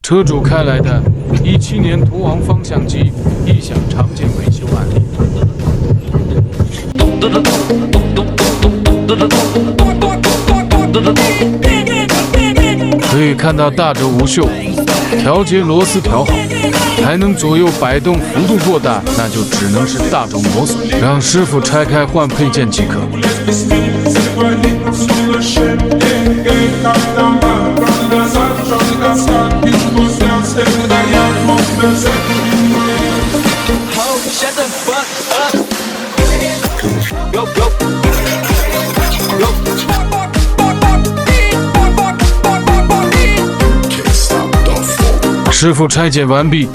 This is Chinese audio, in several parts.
车主开来的17年途昂方向机，一项常见维修案例。可以看到大轴无锈，调节螺丝调好，还能左右摆动，幅度过大，那就只能是大轴磨损，让师傅拆开换配件即可。师傅拆解完毕，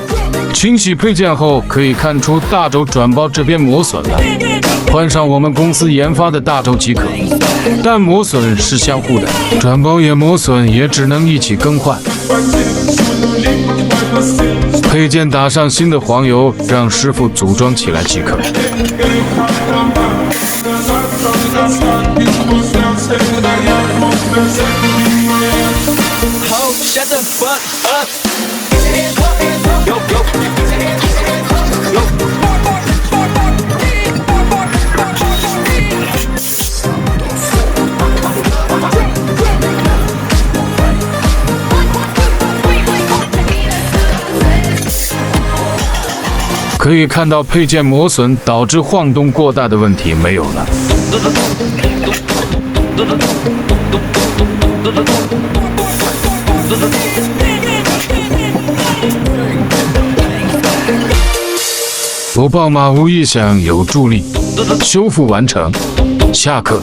清洗配件后可以看出大轴转包这边磨损了，换上我们公司研发的大轴即可。但磨损是相互的，转包也磨损，也只能一起更换。配件打上新的黄油，让师傅组装起来即可。可以看到配件磨损导致晃动过大的问题没有了。不爆马无异响，有助力。修复完成，下课。